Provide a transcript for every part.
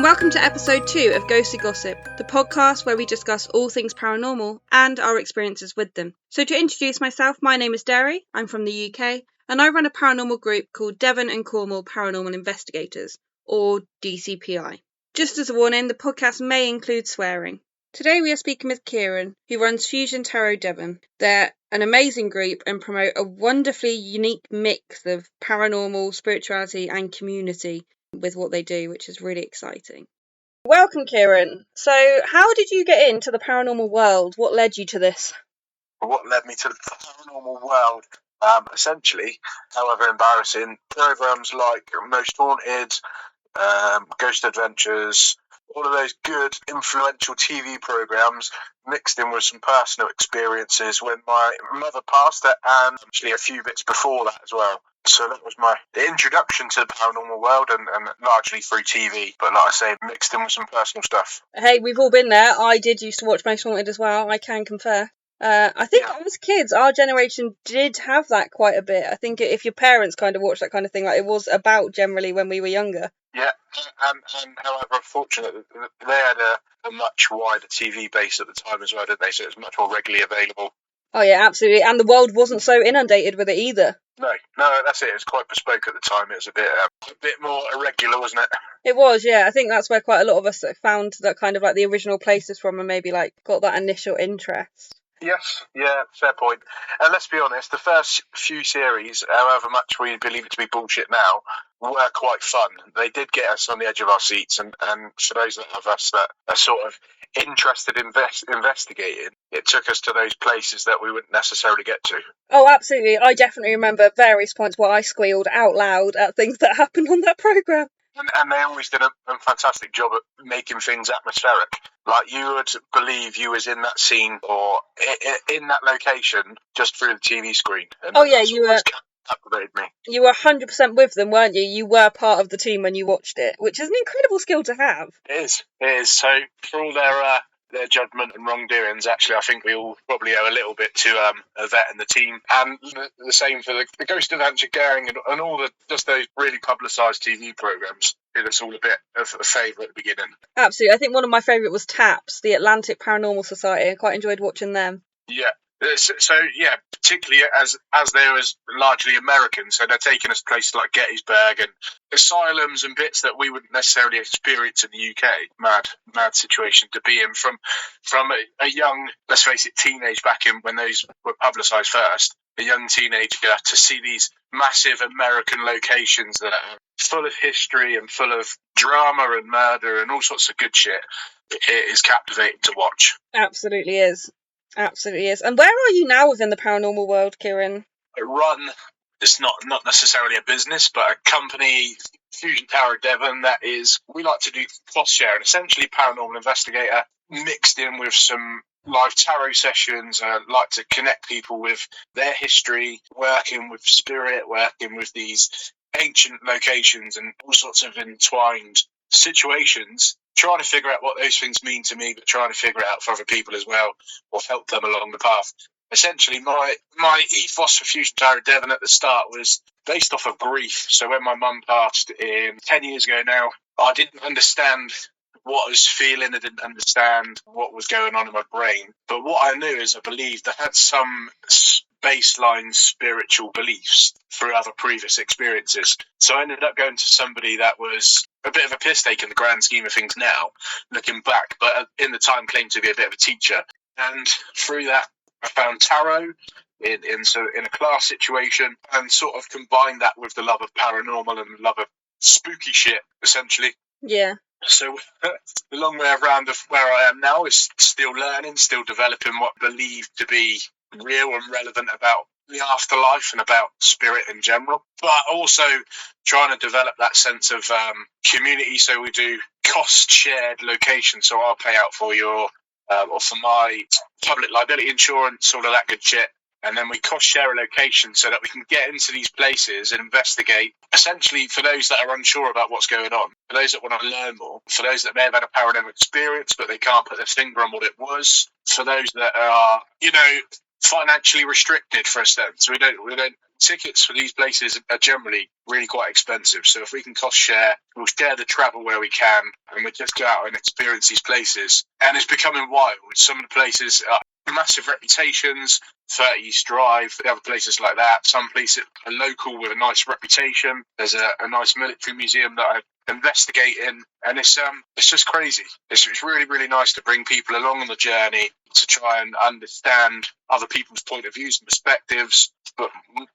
welcome to episode 2 of Ghostly Gossip, the podcast where we discuss all things paranormal and our experiences with them. So to introduce myself, my name is Derry, I'm from the UK, and I run a paranormal group called Devon and Cornwall Paranormal Investigators, or D.C.P.I. Just as a warning, the podcast may include swearing. Today we are speaking with Kieron, who runs Fusion Tarot Devon. They're an amazing group and promote a wonderfully unique mix of paranormal, spirituality and community with what they do, which is really exciting. Welcome, Kieron. So, how did you get into the paranormal world? What led you to this? What led me to the paranormal world? Essentially, however embarrassing, programs like Most Haunted, Ghost Adventures, all of those good, influential TV programs mixed in with some personal experiences when my mother passed it, and actually a few bits before that as well. So that was my introduction to the paranormal world, and largely through TV, but like I say, mixed in with some personal stuff. Hey, we've all been there. I did used to watch Most Haunted as well, I can confess. I think as kids, our generation did have that quite a bit. I think if your parents kind of watched that kind of thing, like it was about generally when we were younger. Yeah, and however, unfortunately, they had a much wider TV base at the time as well, didn't they? So it was much more regularly available. Oh yeah, absolutely. And the world wasn't so inundated with it either. No, that's it. It was quite bespoke at the time. It was a bit more irregular, wasn't it? It was, yeah. I think that's where quite a lot of us found that kind of like the original places from and maybe like got that initial interest. Yes, yeah, fair point. And let's be honest, the first few series, however much we believe it to be bullshit now, were quite fun. They did get us on the edge of our seats, and for those of us that are sort of interested in investigating, it took us to those places that we wouldn't necessarily get to. Oh, absolutely. I definitely remember various points where I squealed out loud at things that happened on that programme. And they always did a fantastic job at making things atmospheric. Like, you would believe you was in that scene or in that location just through the TV screen. And oh, yeah, you were... captivated me. You were 100% with them, weren't you? You were part of the team when you watched it, which is an incredible skill to have. It is. So, for all their judgment and wrongdoings, actually, I think we all probably owe a little bit to Yvette and the team. And the same for the Ghost Adventure Gang and all just those really publicised TV programmes. Did us all a bit of a favour at the beginning. Absolutely. I think one of my favourite was TAPS, the Atlantic Paranormal Society. I quite enjoyed watching them. Yeah. So yeah, particularly as they was largely American, so they're taking us to places like Gettysburg and asylums and bits that we wouldn't necessarily experience in the UK. Mad situation to be in from a young, let's face it, teenage back in when those were publicised first. A young teenager to see these massive American locations that are full of history and full of drama and murder and all sorts of good shit. It is captivating to watch. Absolutely is. Absolutely is. And where are you now within the paranormal world, Kieron? I run, it's not necessarily a business, but a company, Fusion Tarot Devon, that is, we like to do cost share, and essentially paranormal investigator mixed in with some live tarot sessions. I like to connect people with their history, working with spirit, working with these ancient locations and all sorts of entwined situations, trying to figure out what those things mean to me, but trying to figure it out for other people as well, or help them along the path. Essentially, my ethos for Fusion Tarot Devon at the start was based off of grief. So when my mum passed 10 years ago now, I didn't understand what I was feeling. I didn't understand what was going on in my brain. But what I knew is I believed I had some baseline spiritual beliefs through other previous experiences. So I ended up going to somebody that was a bit of a piss take in the grand scheme of things now, looking back, but in the time claimed to be a bit of a teacher. And through that, I found tarot in a class situation and sort of combined that with the love of paranormal and the love of spooky shit, essentially. Yeah. So the long way around of where I am now is still learning, still developing what I believe to be real and relevant about the afterlife and about spirit in general, but also trying to develop that sense of community. So we do cost shared locations, so I'll pay out for your or for my public liability insurance, all of that good shit. And then we cost share a location so that we can get into these places and investigate. Essentially, for those that are unsure about what's going on, for those that want to learn more, for those that may have had a paranormal experience but they can't put their finger on what it was, for those that are, financially restricted, for instance. We don't tickets for these places are generally really quite expensive. So if we can cost share, we'll share the travel where we can, and we'll just go out and experience these places. And it's becoming wild. Some of the places are massive reputations, 30 East Drive, other places like that. Some places are local with a nice reputation. There's a nice military museum that I investigate in, and it's just crazy. It's really, really nice to bring people along on the journey to try and understand other people's point of views and perspectives, but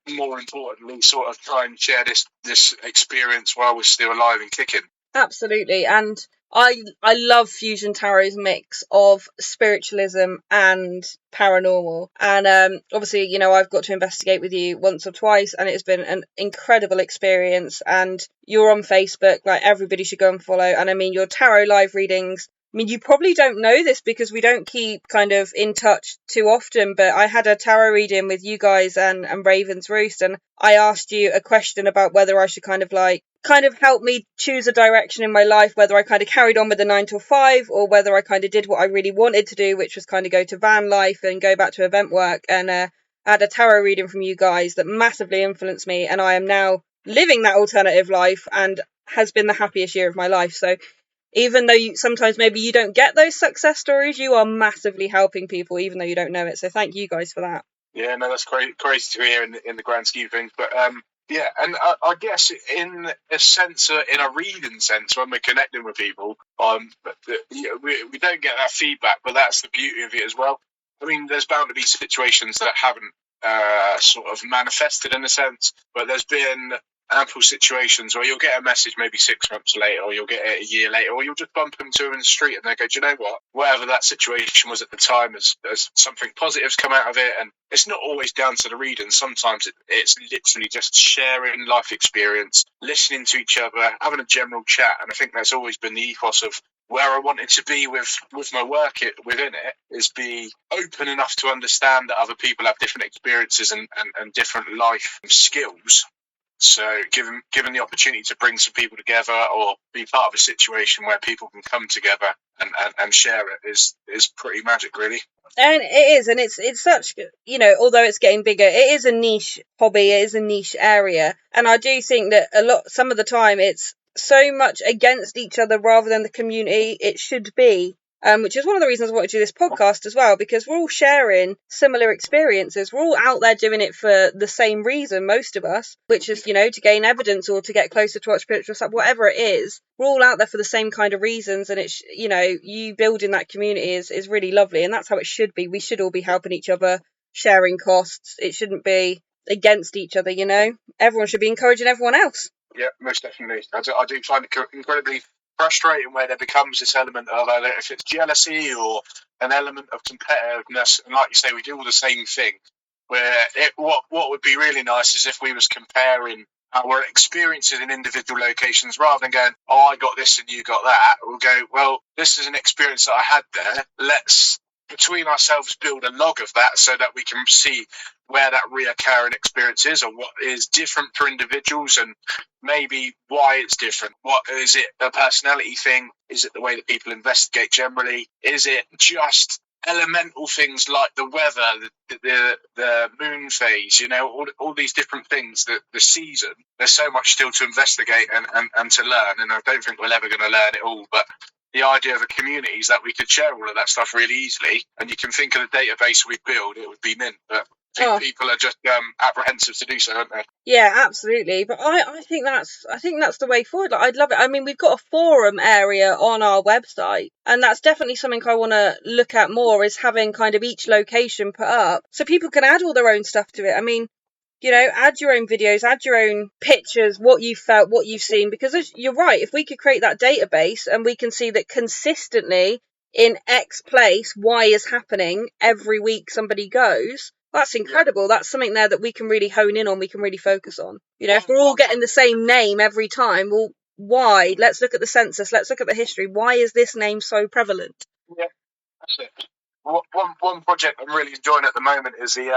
more importantly, sort of try and share this experience while we're still alive and kicking. Absolutely, and I love Fusion Tarot's mix of spiritualism and paranormal, and obviously, you know, I've got to investigate with you once or twice, and it's been an incredible experience. And you're on Facebook, like everybody should go and follow. And I mean, your tarot live readings, I mean, you probably don't know this because we don't keep kind of in touch too often, but I had a tarot reading with you guys and Raven's Roost, and I asked you a question about whether I should kind of help me choose a direction in my life, whether I kind of carried on with the 9 till 5 or whether I kind of did what I really wanted to do, which was kind of go to van life and go back to event work. And I had a tarot reading from you guys that massively influenced me, and I am now living that alternative life and has been the happiest year of my life. So even though sometimes maybe you don't get those success stories, you are massively helping people even though you don't know it. So thank you guys for that. Yeah, no, that's crazy to hear in the grand scheme of things. But yeah, and I guess in a sense, in a reading sense, when we're connecting with people, we don't get that feedback, but that's the beauty of it as well. I mean, there's bound to be situations that haven't sort of manifested in a sense, but there's been ample situations where you'll get a message maybe 6 months later, or you'll get it a year later, or you'll just bump into them in the street and they go, do you know what? Whatever that situation was at the time, as something positive's come out of it. And it's not always down to the reading. Sometimes it's literally just sharing life experience, listening to each other, having a general chat. And I think that's always been the ethos of where I wanted to be with my work within it, is be open enough to understand that other people have different experiences and different life skills. So given the opportunity to bring some people together or be part of a situation where people can come together and share it is pretty magic, really. And it is, and it's such, you know, although it's getting bigger, it is a niche hobby, it is a niche area. And I do think that some of the time it's so much against each other rather than the community it should be. Which is one of the reasons I want to do this podcast as well, because we're all sharing similar experiences. We're all out there doing it for the same reason, most of us, which is, you know, to gain evidence or to get closer to our spiritual self, whatever it is. We're all out there for the same kind of reasons, and it's, you know, you building that community is really lovely, and that's how it should be. We should all be helping each other, sharing costs. It shouldn't be against each other, you know. Everyone should be encouraging everyone else. Yeah, most definitely. I do find it incredibly frustrating where there becomes this element of either if it's jealousy or an element of competitiveness, and like you say, we do all the same thing. Where what would be really nice is if we was comparing our experiences in individual locations rather than going, oh, I got this and you got that. We'll go, well, this is an experience that I had there. Let's between ourselves build a log of that so that we can see where that reoccurring experience is or what is different for individuals and maybe why it's different. What is it, a personality thing? Is it the way that people investigate generally? Is it just elemental things like the weather, the moon phase, you know, all these different things, the season? There's so much still to investigate and to learn, and I don't think we're ever going to learn it all, but the idea of a community is that we could share all of that stuff really easily, and you can think of the database we build, it would be mint, but I think people are just apprehensive to do so, aren't they? Yeah, absolutely. But I think that's the way forward. Like, I'd love it. I mean, we've got a forum area on our website, and that's definitely something I want to look at more, is having kind of each location put up so people can add all their own stuff to it. I mean, you know, add your own videos, add your own pictures, what you felt, what you've seen, because you're right, if we could create that database and we can see that consistently in X place, Y is happening every week somebody goes, that's incredible. That's something there that we can really hone in on, we can really focus on. You know, if we're all getting the same name every time, well, why? Let's look at the census, let's look at the history. Why is this name so prevalent? Yeah, that's it. One project I'm really enjoying at the moment is the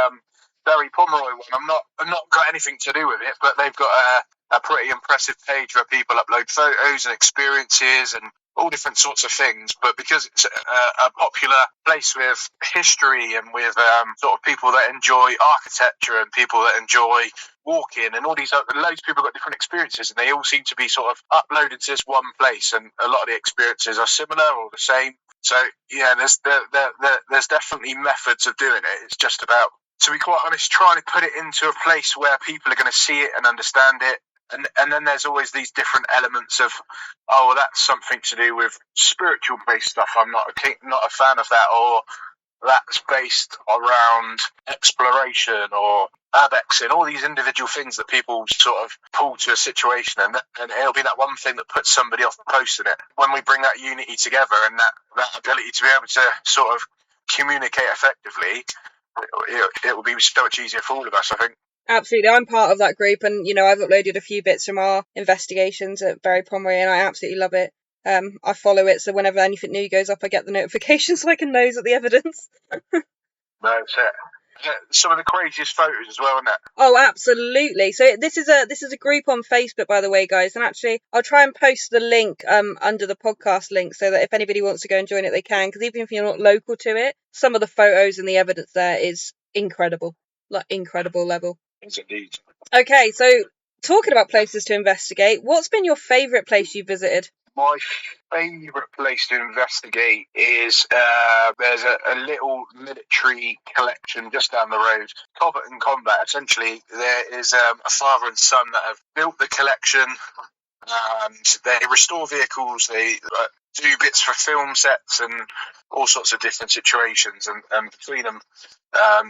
Barry Pomeroy one. I've not got anything to do with it, but they've got a pretty impressive page where people upload photos and experiences and all different sorts of things. But because it's a popular place with history and with sort of people that enjoy architecture and people that enjoy walk in, and all these loads of people got different experiences, and they all seem to be sort of uploaded to this one place, and a lot of the experiences are similar or the same. So yeah, there's definitely methods of doing it. It's just about, to be quite honest, trying to put it into a place where people are going to see it and understand it. And then there's always these different elements of, oh, well, that's something to do with spiritual based stuff. I'm not a fan of that, or that's based around exploration or abexing, all these individual things that people sort of pull to a situation, and it'll be that one thing that puts somebody off posting it. When we bring that unity together and that ability to be able to sort of communicate effectively, it will be so much easier for all of us, I think. Absolutely, I'm part of that group, and I've uploaded a few bits from our investigations at Very Pomeroy, and I absolutely love it. I follow it, so whenever anything new goes up, I get the notification so I can nose at the evidence. That's it. Some of the craziest photos as well, isn't it? Oh, absolutely. So this is a group on Facebook, by the way, guys, and actually I'll try and post the link under the podcast link so that if anybody wants to go and join it, they can, because even if you're not local to it, some of the photos and the evidence there is incredible, like incredible level. Yes, indeed. Okay, so talking about places to investigate, what's been your favourite place you visited? My favourite place to investigate is there's a little military collection just down the road, Cobbett and Combat. Essentially, there is a father and son that have built the collection, and they restore vehicles, they do bits for film sets and all sorts of different situations, and between them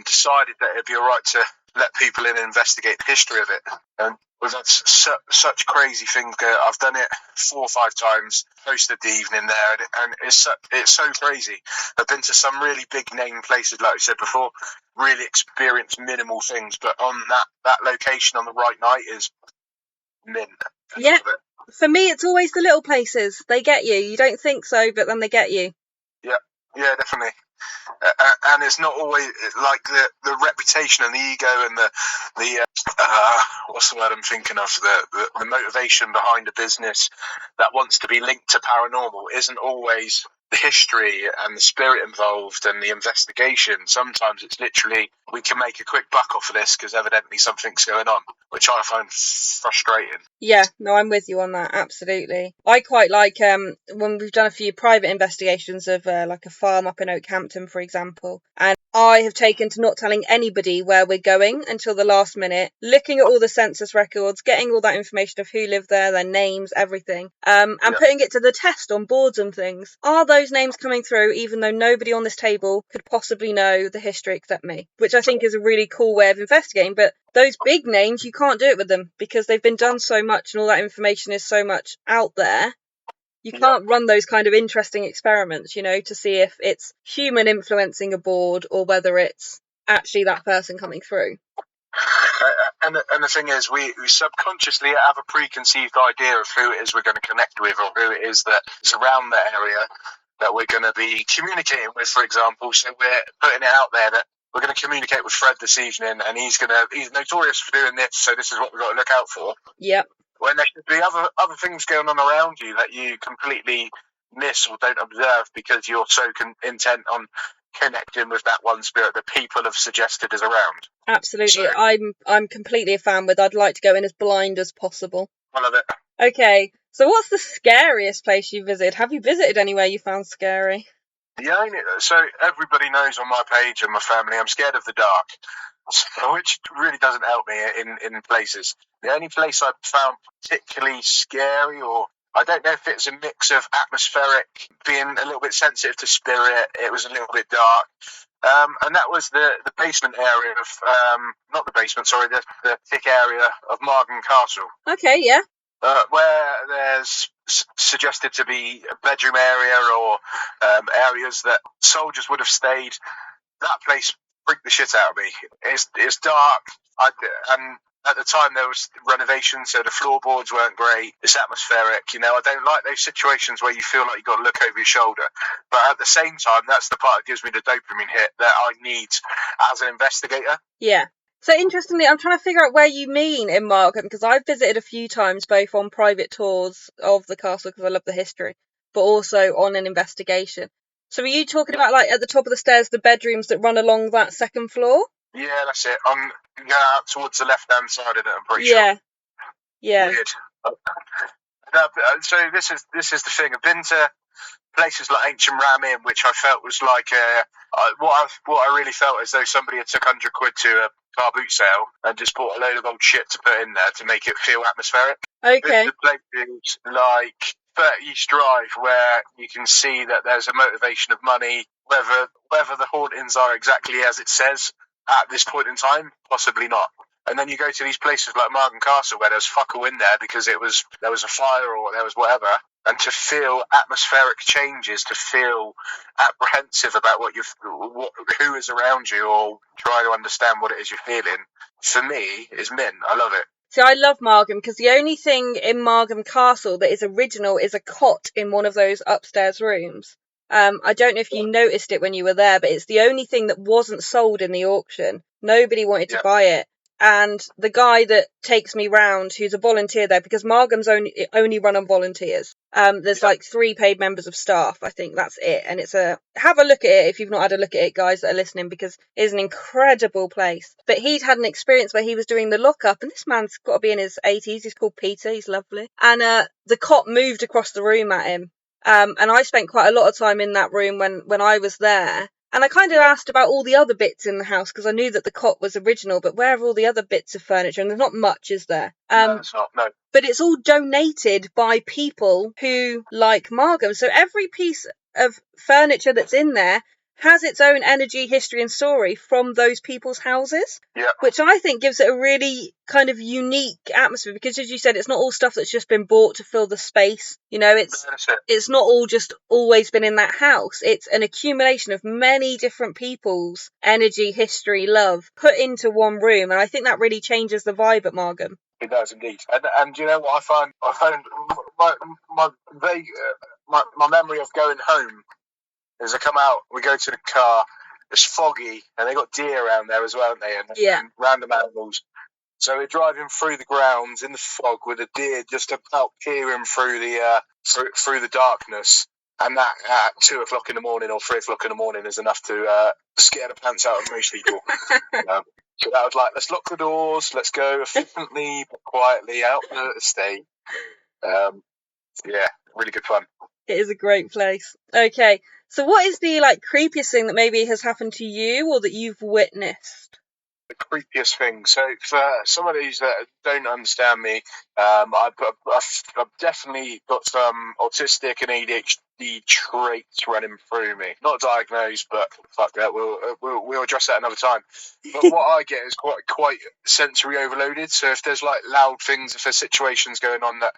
decided that it'd be all right to let people in and investigate the history of it. And we've had such crazy things go. I've done it 4 or 5 times, hosted the evening there, and it's so crazy. I've been to some really big name places, like I said before, really experienced minimal things, but on that location on the right night is mint. Yeah, for me it's always the little places. They get you. You don't think so, but then they get you. Yeah, definitely. And it's not always like the reputation and the ego and the what's the word I'm thinking of, the motivation behind a business that wants to be linked to paranormal isn't always the history and the spirit involved and the investigation. Sometimes it's literally, we can make a quick buck off of this because evidently something's going on, which I find frustrating. Yeah, no, I'm with you on that, absolutely. I quite like when we've done a few private investigations of like a farm up in Oakhampton, for example, and I have taken to not telling anybody where we're going until the last minute, looking at all the census records, getting all that information of who lived there, their names, everything, and putting it to the test on boards and things. Are those names coming through, even though nobody on this table could possibly know the history except me? Which I think is a really cool way of investigating, but those big names, you can't do it with them because they've been done so much and all that information is so much out there. You can't run those kind of interesting experiments, to see if it's human influencing a board or whether it's actually that person coming through. And the thing is, we subconsciously have a preconceived idea of who it is we're going to connect with, or who it is that is around that area that we're going to be communicating with, for example. So we're putting it out there that we're going to communicate with Fred this evening, and he's notorious for doing this, so this is what we've got to look out for. Yep. When there should be other things going on around you that you completely miss or don't observe because you're so intent on connecting with that one spirit that people have suggested is around. Absolutely. So, I'm completely a fan with I'd like to go in as blind as possible. I love it. Okay, so what's the scariest place you visited? Have you visited anywhere you found scary? Yeah, so everybody knows on my page and my family, I'm scared of the dark, which really doesn't help me in places. The only place I've found particularly scary, or I don't know if it's a mix of atmospheric, being a little bit sensitive to spirit, it was a little bit dark, and that was the basement area of, not the basement, sorry, the thick area of Margam Castle. Okay, yeah. Where there's suggested to be a bedroom area or areas that soldiers would have stayed. That place freaked the shit out of me. It's dark, and at the time there was renovations, so the floorboards weren't great. It's atmospheric, I don't like those situations where you feel like you've got to look over your shoulder. But at the same time, that's the part that gives me the dopamine hit that I need as an investigator. Yeah. So interestingly, I'm trying to figure out where you mean in Margam, because I've visited a few times, both on private tours of the castle because I love the history, but also on an investigation. So are you talking about like at the top of the stairs, the bedrooms that run along that second floor? Yeah, that's it. I'm going out towards the left-hand side of it, I'm pretty Yeah. sure. Yeah. Weird. No, so this is the thing. I've been to places like Ancient Ramin, which I felt was like what I really felt as though somebody had took £100 to a car boot sale and just bought a load of old shit to put in there to make it feel atmospheric. Okay. The places like 30 East Drive, where you can see that there's a motivation of money, whether the hauntings are exactly as it says at this point in time, possibly not. And then you go to these places like Margam Castle, where there's fuck all in there because there was a fire or there was whatever, and to feel atmospheric changes, to feel apprehensive about who is around you, or try to understand what it is you're feeling, for me, is mint. I love it. See, I love Margam because the only thing in Margam Castle that is original is a cot in one of those upstairs rooms. I don't know if you noticed it when you were there, but it's the only thing that wasn't sold in the auction. Nobody wanted to buy it. And the guy that takes me round, who's a volunteer there, because Margam's only run on volunteers. There's like 3 paid members of staff. I think that's it. And have a look at it if you've not had a look at it, guys that are listening, because it's an incredible place. But he'd had an experience where he was doing the lockup, and this man's got to be in his 80s. He's called Peter. He's lovely. And the cot moved across the room at him. And I spent quite a lot of time in that room when I was there. And I kind of asked about all the other bits in the house because I knew that the cot was original, but where are all the other bits of furniture? And there's not much, is there? No, it's not, no. But it's all donated by people who like Margam. So every piece of furniture that's in there has its own energy, history, and story from those people's houses. Yeah. Which I think gives it a really kind of unique atmosphere because, as you said, it's not all stuff that's just been bought to fill the space. You know, it's not all just always been in that house. It's an accumulation of many different people's energy, history, love put into one room. And I think that really changes the vibe at Margam. It does indeed. And you know what I found my memory of going home is I come out, we go to the car, it's foggy, and they got deer around there as well, haven't they? And random animals. So we're driving through the grounds in the fog with a deer just about peering through the darkness. And that at 2 o'clock in the morning or 3 o'clock in the morning is enough to scare the pants out of most people. So that was like, let's lock the doors, let's go efficiently but quietly out the estate. Yeah, really good fun. It is a great place. Okay, so what is the creepiest thing that maybe has happened to you or that you've witnessed? The creepiest thing. So for some of these that don't understand me, I've definitely got some autistic and ADHD traits running through me. Not diagnosed, but fuck that. We'll address that another time. But what I get is quite sensory overloaded. So if there's loud things, if there's situations going on, that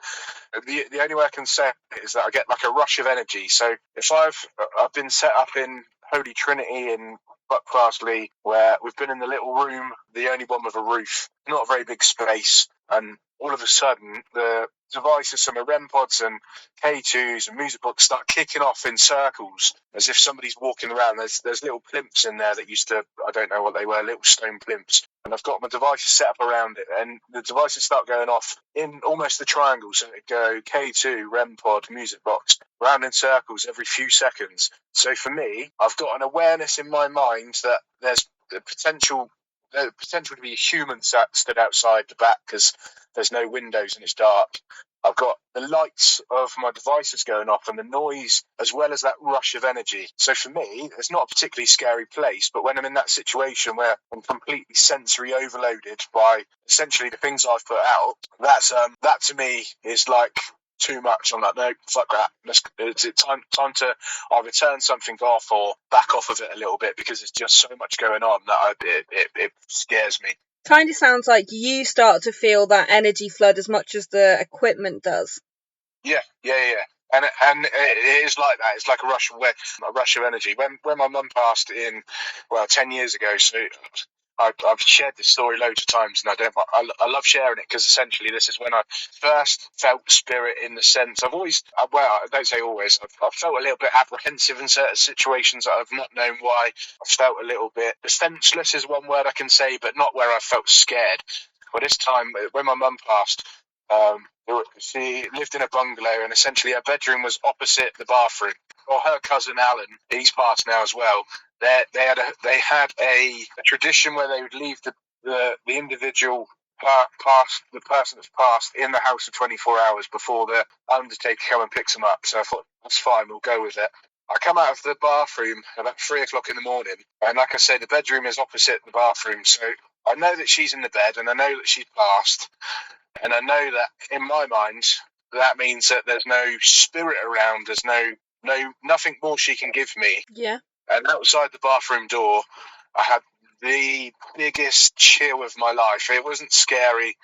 the only way I can say it is that I get a rush of energy. So if I've been set up in Holy Trinity in Buckfastleigh, where we've been in the little room, the only one with a roof, not a very big space, and all of a sudden the devices, some of REM pods and K2s and music box start kicking off in circles as if somebody's walking around. There's little plimps in there that used to, I don't know what they were, little stone plimps. And I've got my devices set up around it, and the devices start going off in almost the triangle. So it go K2, REM pod, music box, round in circles every few seconds. So for me, I've got an awareness in my mind that there's the potential to be a human stood outside the back because there's no windows and it's dark. I've got the lights of my devices going off and the noise as well as that rush of energy. So for me, it's not a particularly scary place, but when I'm in that situation where I'm completely sensory overloaded by essentially the things I've put out, that to me is too much. I'm like, no, fuck that. It's time to either turn something off or back off of it a little bit because there's just so much going on that it scares me. Kind of sounds like you start to feel that energy flood as much as the equipment does. Yeah. And it is like that. It's like a rush of energy. When my mum passed 10 years ago, so I've shared this story loads of times, and I love sharing it because essentially this is when I first felt spirit in the sense I've always, I don't say always, I've felt a little bit apprehensive in certain situations that I've not known why. I've felt a little bit defenseless is one word I can say, but not where I felt scared. Well, this time when my mum passed, she lived in a bungalow, and essentially her bedroom was opposite the bathroom. Or her cousin Alan, he's passed now as well. they had a tradition where they would leave the individual past the person that's passed in the house for 24 hours before the undertaker come and picks them up. So I thought, that's fine, we'll go with it. I come out of the bathroom about 3 o'clock in the morning, and like I say, the bedroom is opposite the bathroom, so I know that she's in the bed, and I know that she's passed, and I know that in my mind that means that there's no spirit around, there's nothing more she can give me. Yeah. And outside the bathroom door, I had the biggest chill of my life. It wasn't scary.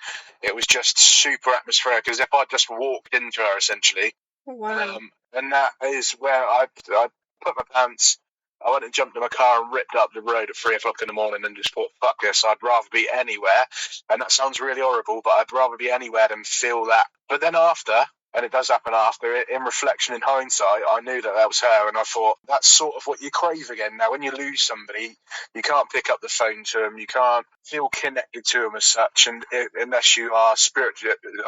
It was just super atmospheric, as if I'd just walked into her, essentially. Oh, wow. And that is where I put my pants. I went and jumped in my car and ripped up the road at 3 o'clock in the morning and just thought, fuck this, I'd rather be anywhere. And that sounds really horrible, but I'd rather be anywhere than feel that. But then after, and it does happen after, in reflection, in hindsight, I knew that was her, and I thought, that's sort of what you crave again. Now, when you lose somebody, you can't pick up the phone to them, you can't feel connected to them as such, and unless you are of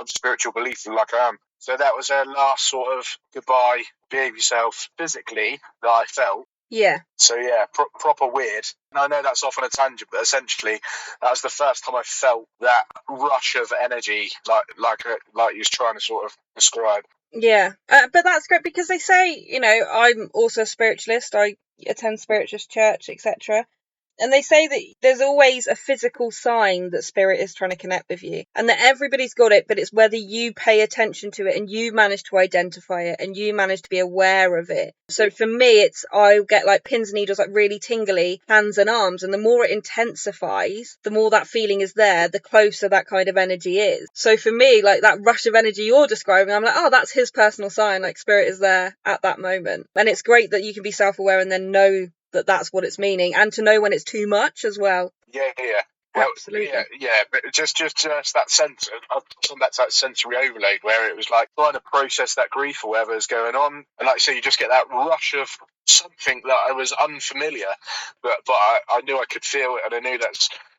spiritual belief like I am. So that was her last sort of goodbye, behave yourself physically that I felt. Yeah. So yeah, proper weird. And I know that's off on a tangent, but essentially that was the first time I felt that rush of energy, like you was trying to sort of describe. Yeah, but that's great because they say, I'm also a spiritualist. I attend spiritualist church, etc. And they say that there's always a physical sign that spirit is trying to connect with you, and that everybody's got it, but it's whether you pay attention to it and you manage to identify it and you manage to be aware of it. So for me, I get like pins and needles, like really tingly hands and arms, and the more it intensifies, the more that feeling is there, the closer that kind of energy is. So for me, like that rush of energy you're describing, I'm like, oh, that's his personal sign, like spirit is there at that moment. And it's great that you can be self-aware and then know that that's what it's meaning, and to know when it's too much as well. Yeah. Well, absolutely. Yeah, but just that sense. I've come back to that sensory overload where it was like trying to process that grief or whatever's going on, and like I say, you just get that rush of something that I was unfamiliar, but I knew I could feel it, and I knew that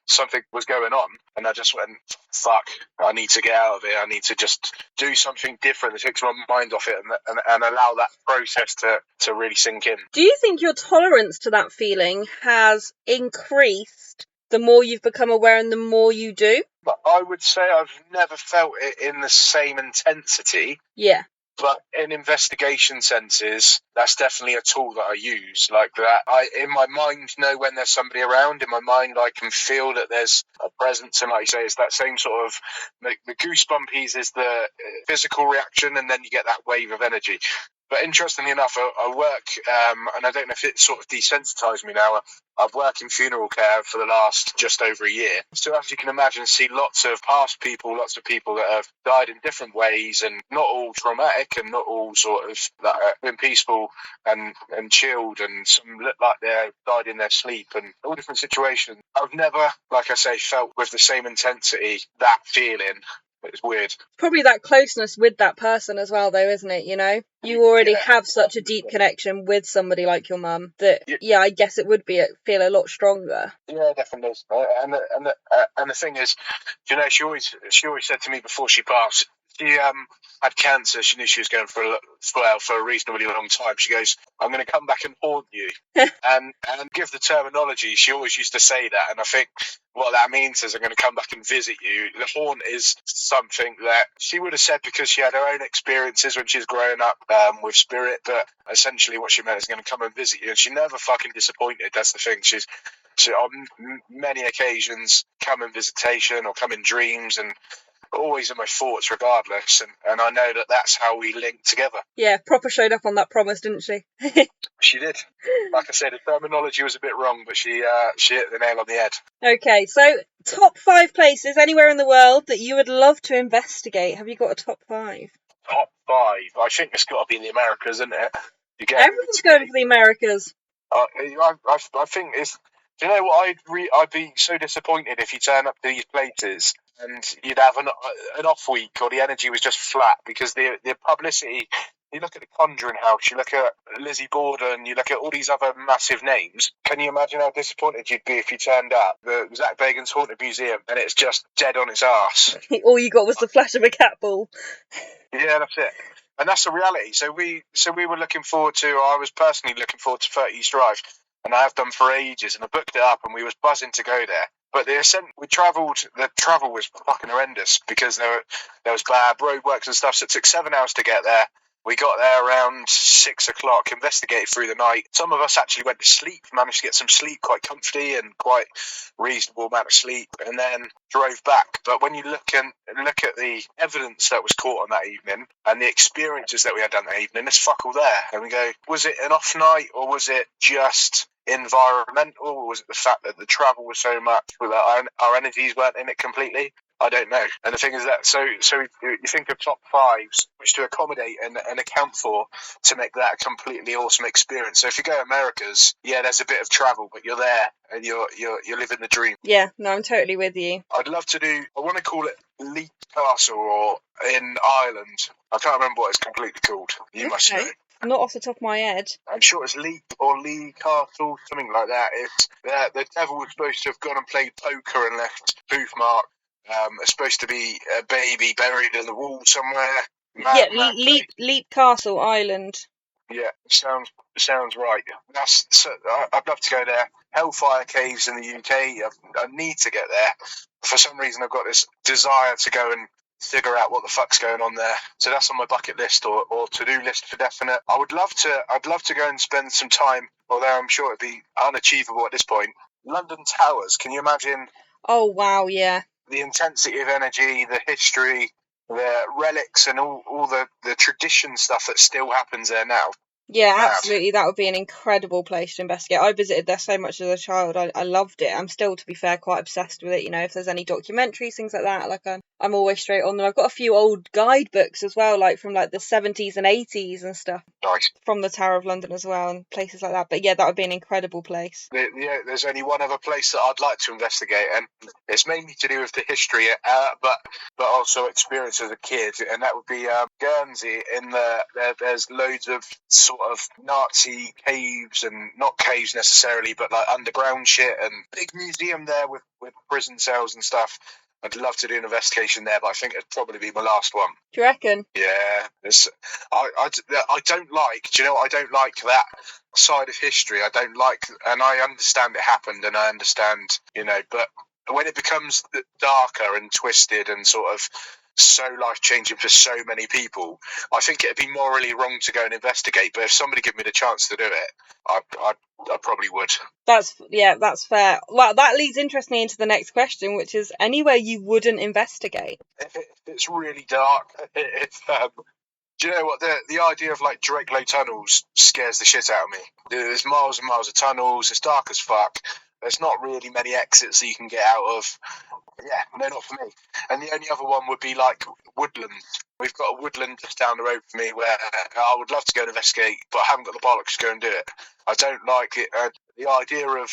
something was going on, and I just went, fuck, I need to get out of it. I need to just do something different that takes my mind off it and allow that process to really sink in. Do you think your tolerance to that feeling has increased the more you've become aware and the more you do? But I would say I've never felt it in the same intensity. Yeah. But in investigation senses, that's definitely a tool that I use. Like that, I in my mind know when there's somebody around. In my mind, I can feel that there's a presence, and like you say, it's that same sort of the goosebumpies is the physical reaction, and then you get that wave of energy. But interestingly enough, I work, and I don't know if it sort of desensitized me now. I've worked in funeral care for the last just over a year. So as you can imagine, see lots of past people, lots of people that have died in different ways, and not all traumatic and not all sort of that been peaceful and chilled, and some look like they died in their sleep, and all different situations. I've never, like I say, felt with the same intensity that feeling. It's weird. Probably that closeness with that person as well, though, isn't it? You already have such a deep connection with somebody like your mum that, I guess it would feel a lot stronger. Yeah, definitely. And the thing is, she always said to me before she passed, she had cancer. She knew she was going for a reasonably long time. She goes, I'm going to come back and haunt you. and give the terminology, she always used to say that. And I think what that means is I'm going to come back and visit you. The haunt is something that she would have said because she had her own experiences when she was growing up with spirit. But essentially what she meant is going to come and visit you. And she never fucking disappointed. That's the thing. She's on many occasions come in visitation or come in dreams, and always in my thoughts regardless, and I know that that's how we link together. Yeah, proper showed up on that promise, didn't she? She did. Like I said, the terminology was a bit wrong, but she hit the nail on the head. Okay, so top 5 places anywhere in the world that you would love to investigate. Have you got a top 5? Top 5? I think it's got to be in the Americas, isn't it? Everyone's going for the Americas. I think it's... Do you know what? I'd be so disappointed if you turn up to these places and you'd have an off week, or the energy was just flat, because the publicity. You look at the Conjuring House, you look at Lizzie Borden, you look at all these other massive names. Can you imagine how disappointed you'd be if you turned up the Zach Bagans Haunted Museum and it's just dead on its arse? All you got was the flash of a cat ball. Yeah, that's it. And that's the reality. So we were looking forward to. I was personally looking forward to 30 East Drive. and I have done for ages, and I booked it up, and we was buzzing to go there. But the travel was fucking horrendous because there was bad roadworks and stuff, so it took 7 hours to get there. We got there around 6 o'clock, investigated through the night. Some of us actually went to sleep, managed to get some sleep, quite comfy and quite reasonable amount of sleep, and then drove back. But when you look at the evidence that was caught on that evening and the experiences that we had done that evening, there's fuck all there. And we go, was it an off night, or was it just environmental, or was it the fact that the travel was so much that our energies weren't in it completely? I don't know. And the thing is that so you think of top fives, which to accommodate and account for to make that a completely awesome experience. So if you go to Americas, yeah, there's a bit of travel, but you're there and you're living the dream. Yeah, no, I'm totally with you. I'd love to do. I want to call it Leek Castle, or in Ireland. I can't remember what it's completely called. You must know. Not off the top of my head. I'm sure it's Leek or Lee Castle, something like that. It's the devil was supposed to have gone and played poker and left tooth mark. It's supposed to be a baby buried in the wall somewhere. Leap Castle, Ireland. Yeah, sounds right. I'd love to go there. Hellfire Caves in the UK. I need to get there. For some reason, I've got this desire to go and figure out what the fuck's going on there. So that's on my bucket list or to-do list for definite. I'd love to go and spend some time, although I'm sure it'd be unachievable at this point. London Towers. Can you imagine? Oh wow, yeah. The intensity of energy, the history, the relics, and all the tradition stuff that still happens there now. Yeah, absolutely. That would be an incredible place to investigate. I visited there so much as a child. I loved it. I'm still, to be fair, quite obsessed with it. You know, if there's any documentaries, things like that, like I'm always straight on them. I've got a few old guidebooks as well, like from like the 70s and 80s and stuff. Nice. From the Tower of London as well, and places like that. But yeah, that would be an incredible place. Yeah, there's only one other place that I'd like to investigate, and it's mainly to do with the history, but also experience as a kid, and that would be Guernsey. There's loads of sort of Nazi caves, and not caves necessarily, but like underground shit, and big museum there with prison cells and stuff. I'd love to do an investigation there, but I think it'd probably be my last one. Do you reckon? Yeah. I don't like, do you know what I don't like? That side of history. I don't like, and I understand it happened, and I understand, but when it becomes darker and twisted and sort of so life-changing for so many people, I think it'd be morally wrong to go and investigate. But if somebody gave me the chance to do it, I probably would. That's fair. Well, that leads interestingly into the next question, which is anywhere you wouldn't investigate. If it's really dark, do you know what? The idea of like Drakelow tunnels scares the shit out of me. There's miles and miles of tunnels. It's dark as fuck. There's not really many exits that you can get out of. Yeah, no, not for me. And the only other one would be like woodland. We've got a woodland just down the road from me where I would love to go and investigate, but I haven't got the bollocks to go and do it. I don't like it. The idea of,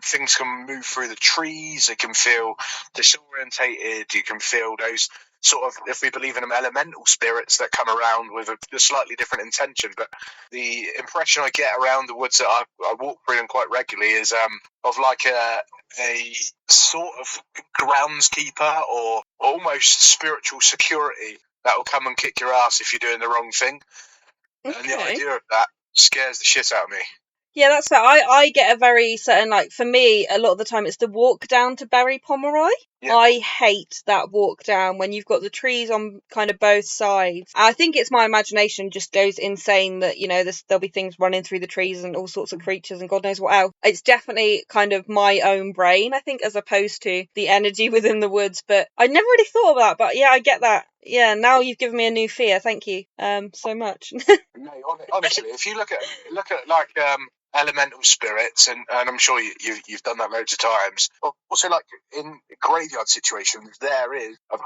things can move through the trees, they can feel disorientated, you can feel those sort of, if we believe in them, elemental spirits that come around with a slightly different intention. But the impression I get around the woods that I walk through them quite regularly is of like a sort of groundskeeper or almost spiritual security that will come and kick your ass if you're doing the wrong thing. Okay. And the idea of that scares the shit out of me. Yeah, that's fair. I get a very certain, like, for me, a lot of the time it's the walk down to Barry Pomeroy. Yeah. I hate that walk down when you've got the trees on kind of both sides. I think it's my imagination just goes insane that, there'll be things running through the trees and all sorts of creatures and God knows what else. It's definitely kind of my own brain, I think, as opposed to the energy within the woods. But I never really thought of that. But yeah, I get that. Yeah, now you've given me a new fear. Thank you so much. No, honestly, if you look at like elemental spirits, and I'm sure you've done that loads of times. Also, like in graveyard situations, there is I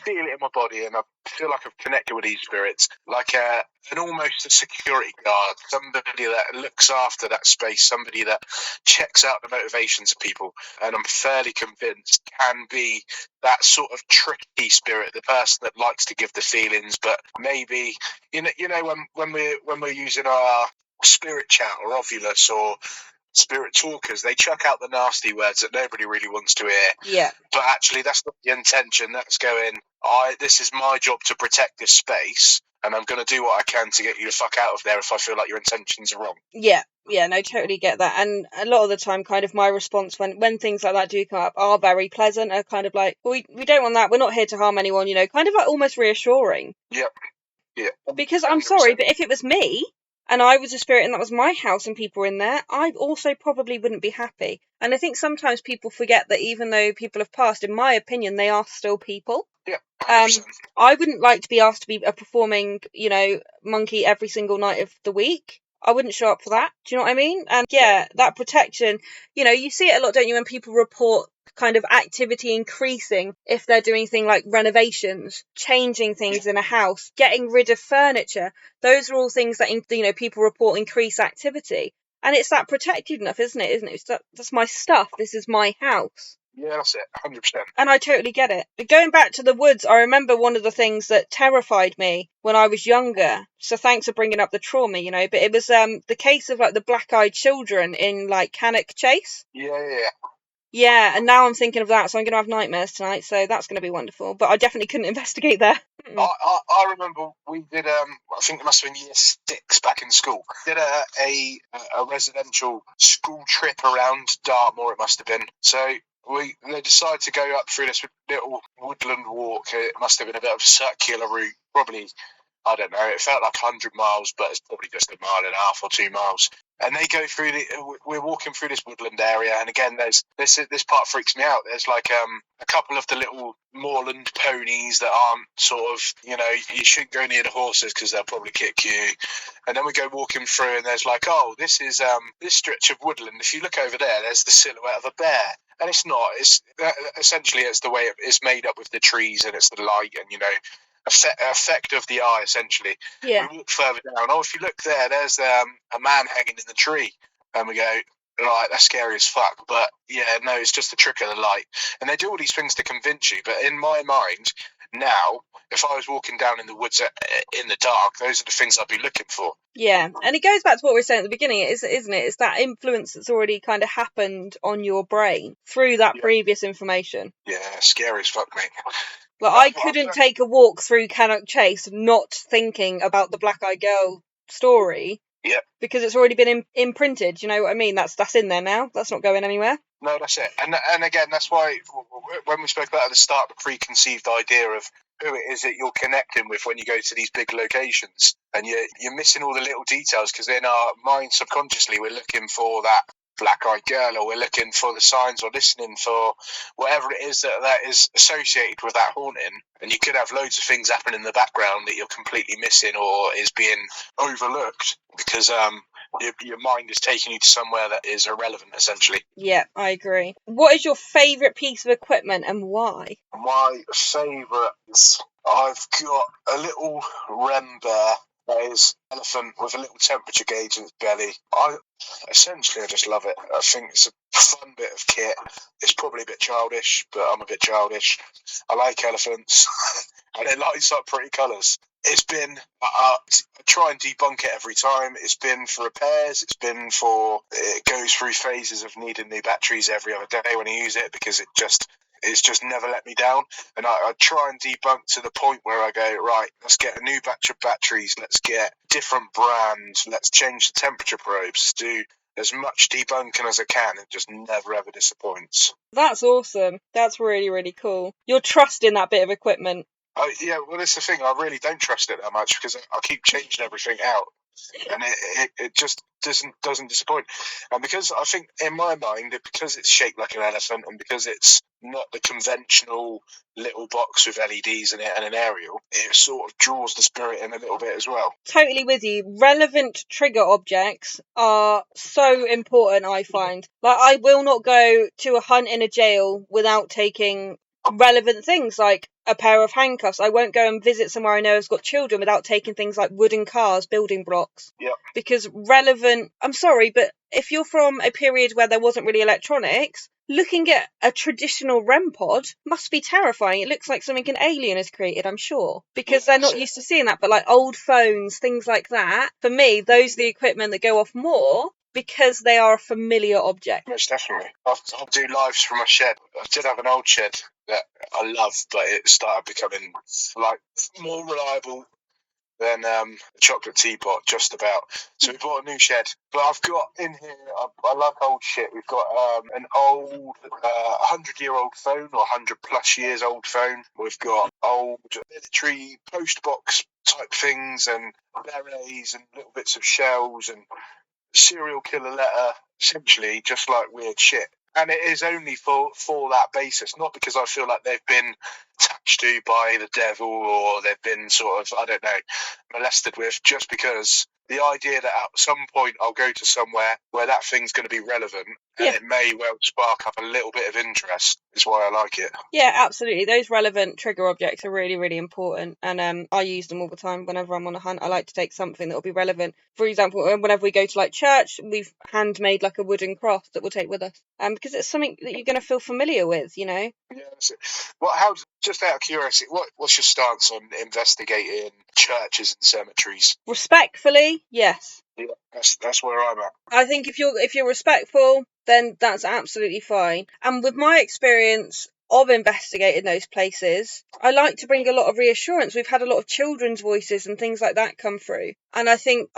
feel it in my body, and I feel like I've connected with these spirits, like an almost a security guard, somebody that looks after that space, somebody that checks out the motivations of people, and I'm fairly convinced can be that sort of tricky spirit, the person that likes to give the feelings, but maybe when we're using our spirit chat or Ovulus or spirit talkers, they chuck out the nasty words that nobody really wants to hear. Yeah. But actually, that's not the intention. That's going, this is my job to protect this space, and I'm going to do what I can to get you the fuck out of there if I feel like your intentions are wrong. Yeah, no, totally get that. And a lot of the time, kind of my response when things like that do come up are very pleasant, are kind of like, we don't want that, we're not here to harm anyone, kind of like almost reassuring. Yep. Yeah. Because I'm 100%. sorry, but if it was me, and I was a spirit and that was my house and people were in there, I also probably wouldn't be happy. And I think sometimes people forget that even though people have passed, in my opinion, they are still people. Yeah, 100%. I wouldn't like to be asked to be a performing, monkey every single night of the week. I wouldn't show up for that. Do you know what I mean? And yeah, that protection, you see it a lot, don't you, when people report kind of activity increasing if they're doing things like renovations, changing things in a house, getting rid of furniture. Those are all things that, people report increase activity. And it's that protected enough, isn't it? It's that's my stuff. This is my house. Yeah, that's it, 100%. And I totally get it. But going back to the woods, I remember one of the things that terrified me when I was younger. So thanks for bringing up the trauma, But it was the case of like the black-eyed children in like Cannock Chase. Yeah. Yeah, and now I'm thinking of that, so I'm going to have nightmares tonight. So that's going to be wonderful. But I definitely couldn't investigate there. I remember we did I think it must have been year 6 back in school. Did a residential school trip around Dartmoor. It must have been. So they decided to go up through this little woodland walk. It must have been a bit of a circular route, probably. I don't know. It felt like 100 miles, but it's probably just a mile and a half or 2 miles. And they go through we're walking through this woodland area, and again, there's this part freaks me out. There's like a couple of the little moorland ponies that aren't sort of, you shouldn't go near the horses because they'll probably kick you. And then we go walking through, and there's like, oh, this is this stretch of woodland. If you look over there, there's the silhouette of a bear. And it's not. It's essentially it's the way it's made up with the trees, and it's the light, and effect of the eye, essentially. Yeah. We walk further down. Oh, if you look there, there's a man hanging in the tree. And we go, right, that's scary as fuck. But yeah, no, it's just the trick of the light. And they do all these things to convince you. But in my mind, now, if I was walking down in the woods in the dark, those are the things I'd be looking for. Yeah, and it goes back to what we were saying at the beginning, isn't it? It's that influence that's already kind of happened on your brain through that previous information. Yeah, scary as fuck, mate. Like, I couldn't take a walk through Cannock Chase not thinking about the black-eyed girl story. Yeah. Because it's already been imprinted, do you know what I mean? That's in there now. That's not going anywhere. No, that's it. And again, that's why when we spoke about at the start, the preconceived idea of who it is that you're connecting with when you go to these big locations, and you're missing all the little details, because in our mind subconsciously we're looking for that black-eyed girl, or we're looking for the signs, or listening for whatever it is that is associated with that haunting. And you could have loads of things happen in the background that you're completely missing, or is being overlooked because your mind is taking you to somewhere that is irrelevant, essentially. Yeah, I agree. What is your favourite piece of equipment and why? My favourite is I've got a little REM bear that is elephant with a little temperature gauge in its belly. I just love it. I think it's a fun bit of kit. It's probably a bit childish, but I'm a bit childish. I like elephants, and it lights up pretty colours. It's been, I try and debunk it every time. It's been for repairs. It goes through phases of needing new batteries every other day when I use it, because it's just never let me down. And I try and debunk to the point where I go, right, let's get a new batch of batteries. Let's get different brands. Let's change the temperature probes. Let's do as much debunking as I can. It just never, ever disappoints. That's awesome. That's really, really cool. You're trusting that bit of equipment. Yeah, well, that's the thing. I really don't trust it that much, because I keep changing everything out, and it just doesn't disappoint. And because I think in my mind, because it's shaped like an elephant, and because it's not the conventional little box with LEDs in it and an aerial, it sort of draws the spirit in a little bit as well. Totally with you. Relevant trigger objects are so important, I find. Like, I will not go to a hunt in a jail without taking relevant things like a pair of handcuffs. I won't go and visit somewhere I know has got children without taking things like wooden cars, building blocks. Yeah. Because relevant, I'm sorry, but if you're from a period where there wasn't really electronics, looking at a traditional REM pod must be terrifying. It looks like something an alien has created, I'm sure, because they're not used to seeing that. But like old phones, things like that, for me, those are the equipment that go off more, because they are a familiar object. Most definitely. I'll do lives from my shed. I did have an old shed that I love, but it started becoming like more reliable than a chocolate teapot, just about. So we bought a new shed. But I've got in here, I like old shit. We've got an old 100-year-old phone, or 100+ years old phone. We've got old military post box type things, and berets, and little bits of shells, and serial killer letter, essentially just like weird shit. And it is only for that basis, not because I feel like they've been touched to by the devil, or they've been sort of, I don't know, molested with, just because the idea that at some point I'll go to somewhere where that thing's going to be relevant, and it may well spark up a little bit of interest, is why I like it. Yeah, absolutely. Those relevant trigger objects are really, really important. And I use them all the time whenever I'm on a hunt. I like to take something that will be relevant. For example, whenever we go to like church, we've handmade like a wooden cross that we'll take with us. Because it's something that you're going to feel familiar with, you know? Yeah, that's it. Just out of curiosity, what's your stance on investigating churches and cemeteries? Respectfully, yes. Yeah, that's where I'm at. I think if you're respectful, then that's absolutely fine. And with my experience of investigating those places, I like to bring a lot of reassurance. We've had a lot of children's voices and things like that come through. And I think,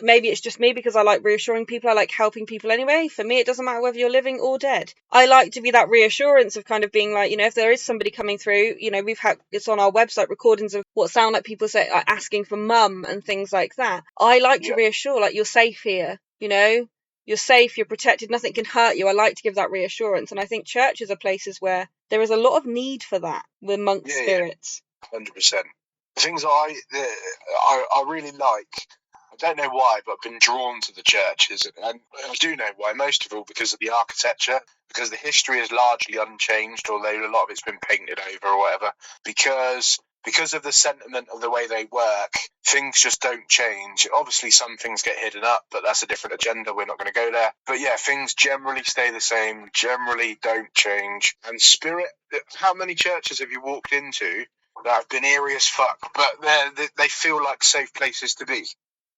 maybe it's just me because I like reassuring people. I like helping people anyway. For me, it doesn't matter whether you're living or dead. I like to be that reassurance of kind of being like, if there is somebody coming through, we've had, it's on our website, recordings of what sound like people say, like asking for mum and things like that. I like to reassure, like, you're safe here, you're safe, you're protected, nothing can hurt you. I like to give that reassurance. And I think churches are places where there is a lot of need for that with monk spirits. 100%. The things I really like, I don't know why, but I've been drawn to the churches. And I do know why, most of all because of the architecture, because the history is largely unchanged, although a lot of it's been painted over or whatever. Because of the sentiment of the way they work, things just don't change. Obviously, some things get hidden up, but that's a different agenda. We're not going to go there. But yeah, things generally stay the same, generally don't change. And spirit, how many churches have you walked into that have been eerie as fuck, but they feel like safe places to be?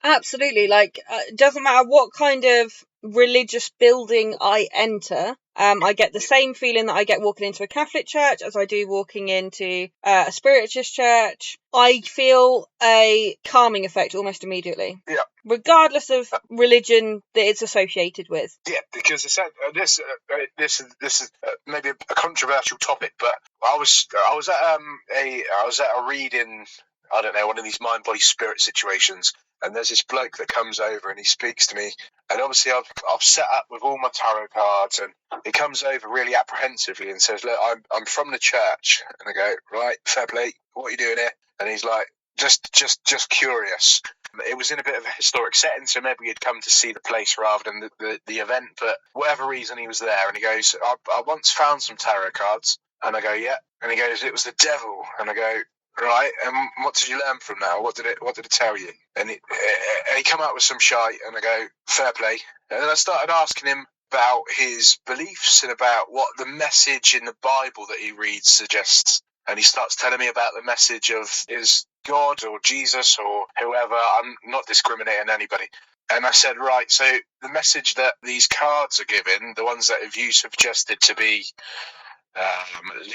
Absolutely. Like, it doesn't matter what kind of religious building I enter. I get the same feeling that I get walking into a Catholic church as I do walking into a Spiritist church. I feel a calming effect almost immediately. Yeah. Regardless of religion that it's associated with. Yeah, because this is maybe a controversial topic, but I was at a reading, I don't know, one of these mind body spirit situations, and there's this bloke that comes over and he speaks to me, and obviously I've set up with all my tarot cards, and he comes over really apprehensively and says, "Look, I'm from the church," and I go, "Right, fair play. What are you doing here?" And he's like, "Just curious." It was in a bit of a historic setting, so maybe he'd come to see the place rather than the event, but whatever reason he was there, and he goes, I once found some tarot cards, and I go, yeah, and he goes, it was the devil, and I go, right, and what did you learn from that? What did it tell you? And he come out with some shite, and I go, fair play. And then I started asking him about his beliefs and about what the message in the Bible that he reads suggests. And he starts telling me about the message of his God or Jesus or whoever. I'm not discriminating anybody. And I said, right, so the message that these cards are giving, the ones that you suggested to be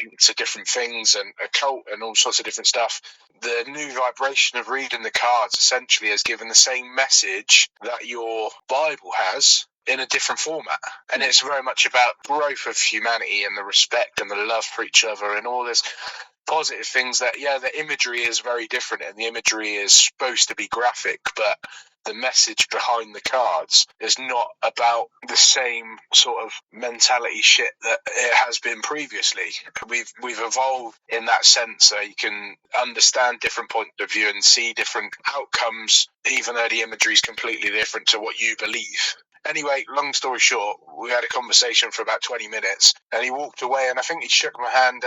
linked to different things and occult and all sorts of different stuff, the new vibration of reading the cards essentially has given the same message that your Bible has in a different format. And it's very much about growth of humanity and the respect and the love for each other and all this positive things that, yeah, the imagery is very different and the imagery is supposed to be graphic, but the message behind the cards is not about the same sort of mentality shit that it has been previously. We've evolved in that sense, so you can understand different points of view and see different outcomes, even though the imagery is completely different to what you believe. Anyway, long story short, we had a conversation for about 20 minutes, and he walked away, and I think he shook my hand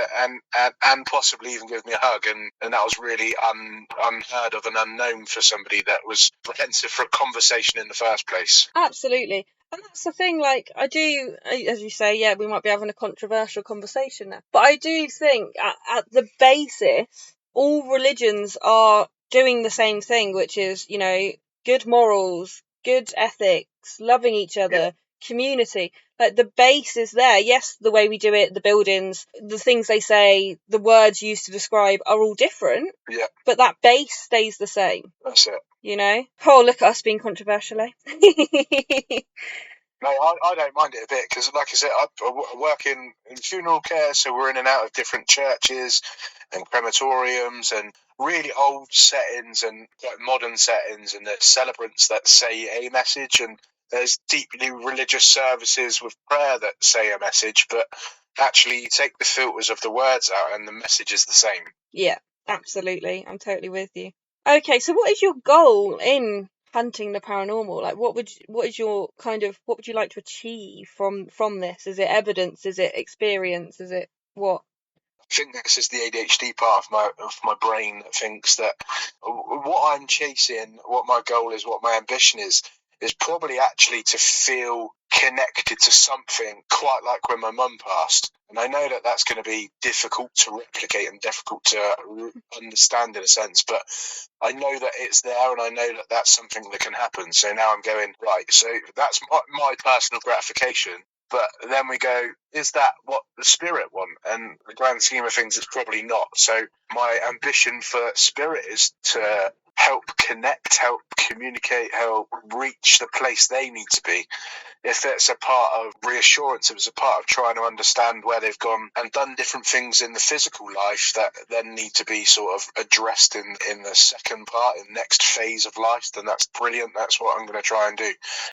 and possibly even gave me a hug, and that was really unheard of and unknown for somebody that was apprehensive for a conversation in the first place. Absolutely. And that's the thing, like, I do, as you say, yeah, we might be having a controversial conversation now, but I do think at the basis, all religions are doing the same thing, which is, good morals, good ethics, loving each other, community. Like, the base is there. Yes, the way we do it, the buildings, the things they say, the words used to describe are all different. Yeah. But that base stays the same. That's it. You know? Oh, look at us being controversial, eh? No, I don't mind it a bit because, like I said, I work in funeral care, so we're in and out of different churches and crematoriums and really old settings and quite modern settings, and there's celebrants that say a message, and there's deeply religious services with prayer that say a message, but actually you take the filters of the words out and the message is the same. Yeah, absolutely. I'm totally with you. Okay, so what is your goal in hunting the paranormal? Like, what would you like to achieve from this? Is it evidence? Is it experience? Is it what? I think this is the ADHD part of my brain that thinks that what I'm chasing, what my goal is, what my ambition is probably actually to feel connected to something, quite like when my mum passed. And I know that that's going to be difficult to replicate and difficult to understand in a sense, but I know that it's there, and I know that that's something that can happen. So now I'm going, right, so that's my personal gratification. But then we go, is that what the spirit want? And the grand scheme of things, it's probably not. So my ambition for spirit is to help connect, help communicate, help reach the place they need to be. If it's a part of reassurance, it was a part of trying to understand where they've gone and done different things in the physical life that then need to be sort of addressed in the second part, in the next phase of life, then that's brilliant. That's what I'm going to try and do.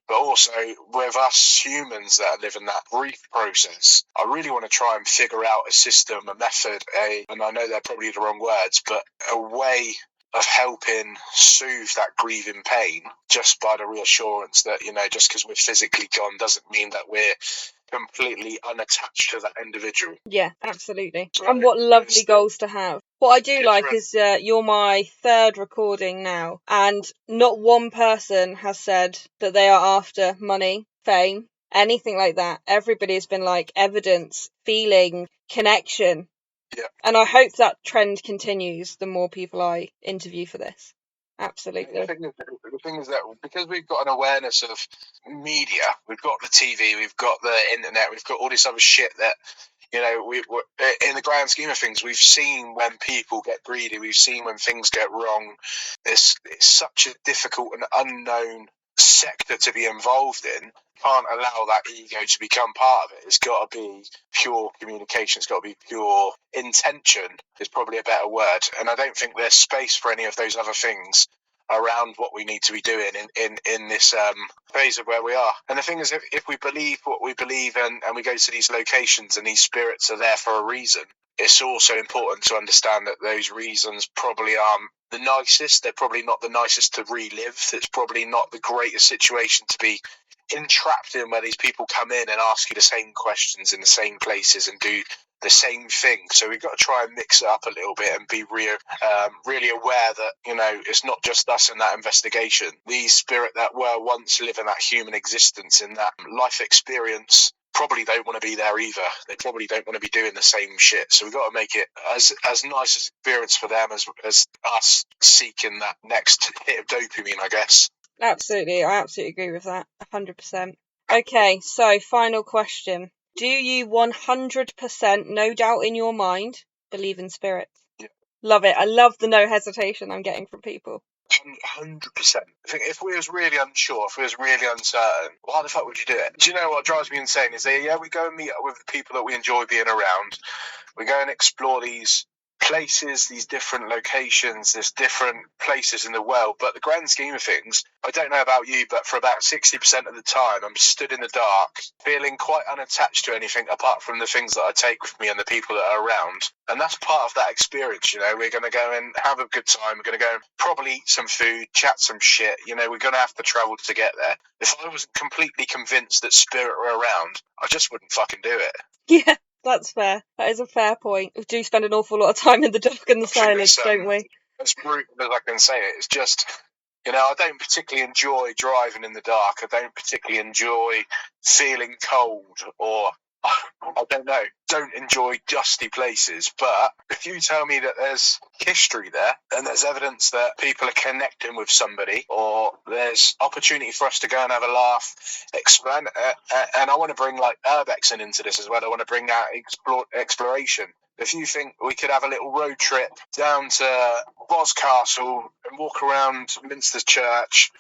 But also with us humans that live in that grief process, I really want to try and figure out a system, a method, and I know they're probably the wrong words, but a way of helping soothe that grieving pain just by the reassurance that, just because we're physically gone doesn't mean that we're completely unattached to that individual. Yeah, absolutely. And what lovely goals to have. What I do like is you're my third recording now, and not one person has said that they are after money, fame, anything like that. Everybody has been like evidence, feeling, connection. Yeah. And I hope that trend continues the more people I interview for this. Absolutely. The thing is that because we've got an awareness of media, we've got the TV, we've got the internet, we've got all this other shit that, we in the grand scheme of things, we've seen when people get greedy, we've seen when things get wrong. It's such a difficult and unknown sector to be involved in. Can't allow that ego to become part of it. It's got to be pure communication. It's got to be pure intention is probably a better word. And I don't think there's space for any of those other things around what we need to be doing in this phase of where we are. And the thing is, if we believe what we believe and we go to these locations and these spirits are there for a reason, it's also important to understand that those reasons probably aren't the nicest. They're probably not the nicest to relive. It's probably not the greatest situation to be entrapped in, where these people come in and ask you the same questions in the same places and do the same thing. So we've got to try and mix it up a little bit and be really aware that, it's not just us in that investigation. These spirit that were once living that human existence in that life experience probably don't want to be there either. They probably don't want to be doing the same shit. So we've got to make it as nice as experience for them as us seeking that next hit of dopamine, I guess. Absolutely. I absolutely agree with that. 100%. Okay, so final question. Do you 100%, no doubt in your mind, believe in spirits? Yeah. Love it. I love the no hesitation I'm getting from people. 100%. I think if we was really unsure, if we was really uncertain, why the fuck would you do it? Do you know what drives me insane is that, we go and meet up with the people that we enjoy being around. We go and explore these places, these different locations, there's different places in the world. But the grand scheme of things, I don't know about you, but for about 60% of the time, I'm stood in the dark, feeling quite unattached to anything apart from the things that I take with me and the people that are around. And that's part of that experience, We're going to go and have a good time. We're going to go and probably eat some food, chat some shit. We're going to have to travel to get there. If I wasn't completely convinced that spirit were around, I just wouldn't fucking do it. Yeah. That's fair. That is a fair point. We do spend an awful lot of time in the dark and the silence, don't we? As brutal as I can say it, it's just, I don't particularly enjoy driving in the dark. I don't particularly enjoy feeling cold, or I don't don't enjoy dusty places. But if you tell me that there's history there and there's evidence that people are connecting with somebody, or there's opportunity for us to go and have a laugh, expand, and I want to bring like urbexing into this as well. I want to bring out exploration. If you think we could have a little road trip down to Boscastle and walk around Minster Church,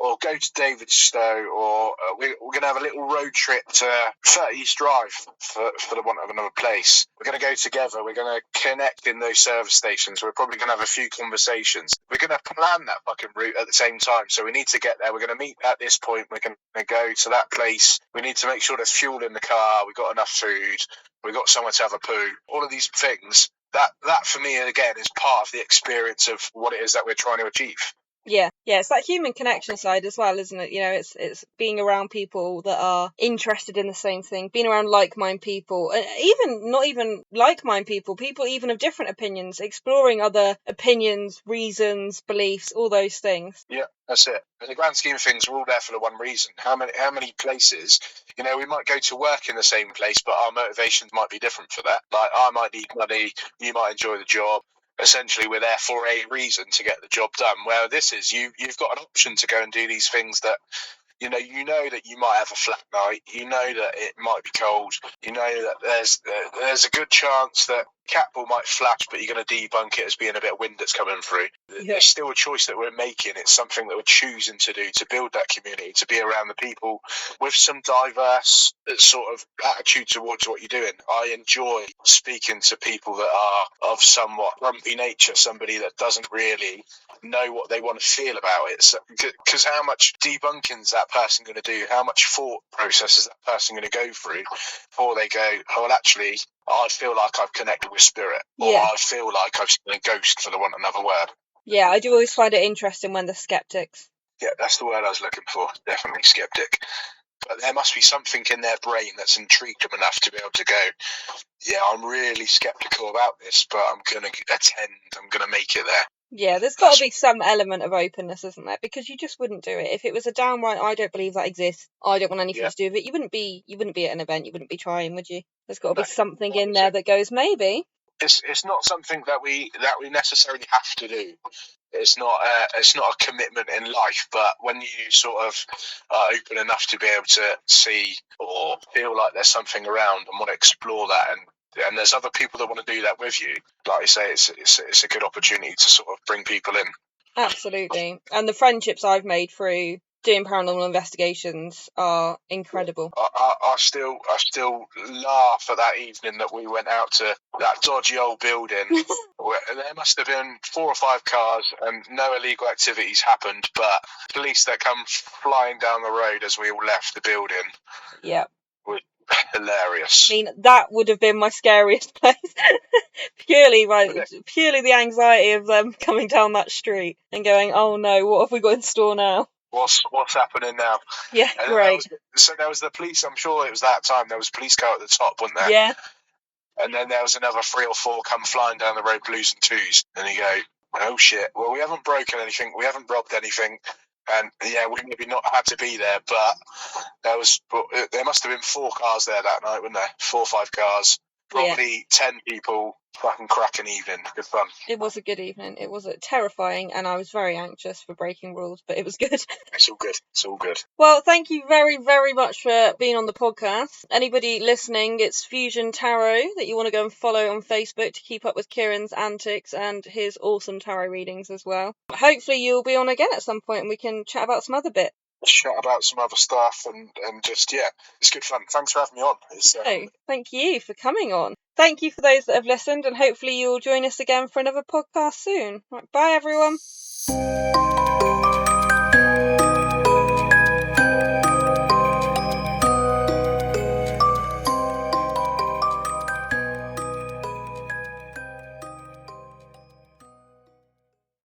or go to Davidstow, or we're going to have a little road trip to 30 East Drive, for the want of another place. We're going to go together. We're going to connect in those service stations. We're probably going to have a few conversations. We're going to plan that fucking route at the same time. So we need to get there. We're going to meet at this point. We're going to go to that place. We need to make sure there's fuel in the car. We've got enough food. We've got somewhere to have a poo. All of these things, that for me, again, is part of the experience of what it is that we're trying to achieve. Yeah, it's that human connection side as well, isn't it? You know, it's being around people that are interested in the same thing, being around like-minded people, and even not even like-minded people even of different opinions, exploring other opinions, reasons, beliefs, all those things. Yeah, that's it. In the grand scheme of things, we're all there for the one reason. How many places, you know, we might go to work in the same place, but our motivations might be different for that. Like, I might need money, you might enjoy the job. Essentially, we're there for a reason to get the job done. Where this is, you've got an option to go and do these things that, you know that you might have a flat night. You know that it might be cold. You know that there's a good chance that cat ball might flash, but you're going to debunk it as being a bit of wind that's coming through. Yeah. It's still a choice that we're making. It's something that we're choosing to do to build that community, to be around the people with some diverse sort of attitude towards what you're doing. I enjoy speaking to people that are of somewhat grumpy nature, somebody that doesn't really know what they want to feel about it. Because how much debunking is that person going to do? How much thought process is that person going to go through before they go, oh, well, actually, I feel like I've connected with spirit, or I feel like I've seen a ghost, for the want of another word. Yeah, I do always find it interesting when they're skeptics. Yeah, that's the word I was looking for. Definitely skeptic. But there must be something in their brain that's intrigued them enough to be able to go, yeah, I'm really skeptical about this, but I'm going to attend. I'm going to make it there. Yeah, there's got to be some element of openness, isn't there? Because you just wouldn't do it if it was a downright, I don't believe that exists, I don't want anything to do with it. You wouldn't be at an event. You wouldn't be trying, would you? There's got to be something in there that goes, maybe. It's not something that we necessarily have to do. It's not a commitment in life, but when you sort of are open enough to be able to see or feel like there's something around and want to explore that, and there's other people that want to do that with you, like I say, it's a good opportunity to sort of bring people in. Absolutely. And the friendships I've made through doing paranormal investigations are incredible. I still laugh at that evening that we went out to that dodgy old building. There must have been 4 or 5 cars and no illegal activities happened, but police that come flying down the road as we all left the building. Yeah. Were hilarious. I mean, that would have been my scariest place. purely the anxiety of them coming down that street and going, oh no, what have we got in store now? What's happening now? Yeah, and great. There was the police, I'm sure it was that time, there was a police car at the top, wasn't there? Yeah. And then there was another 3 or 4 come flying down the road, blues and twos. And you go, oh shit, well, we haven't broken anything, we haven't robbed anything. And yeah, we maybe not had to be there, but there must have been 4 cars there that night, wasn't there? 4 or 5 cars. Probably 10 people. Fucking cracking evening. Good fun. It was a good evening. It was terrifying, and I was very anxious for breaking rules, but it was good. It's all good. It's all good. Well, thank you very, very much for being on the podcast. Anybody listening, it's Fusion Tarot that you want to go and follow on Facebook to keep up with Kieron's antics and his awesome tarot readings as well. Hopefully you'll be on again at some point and we can chat about some other bit. Chat about some other stuff and just, yeah, it's good fun. Thanks for having me on. Thank you for coming on. Thank you for those that have listened, and hopefully you'll join us again for another podcast soon. Right, bye everyone.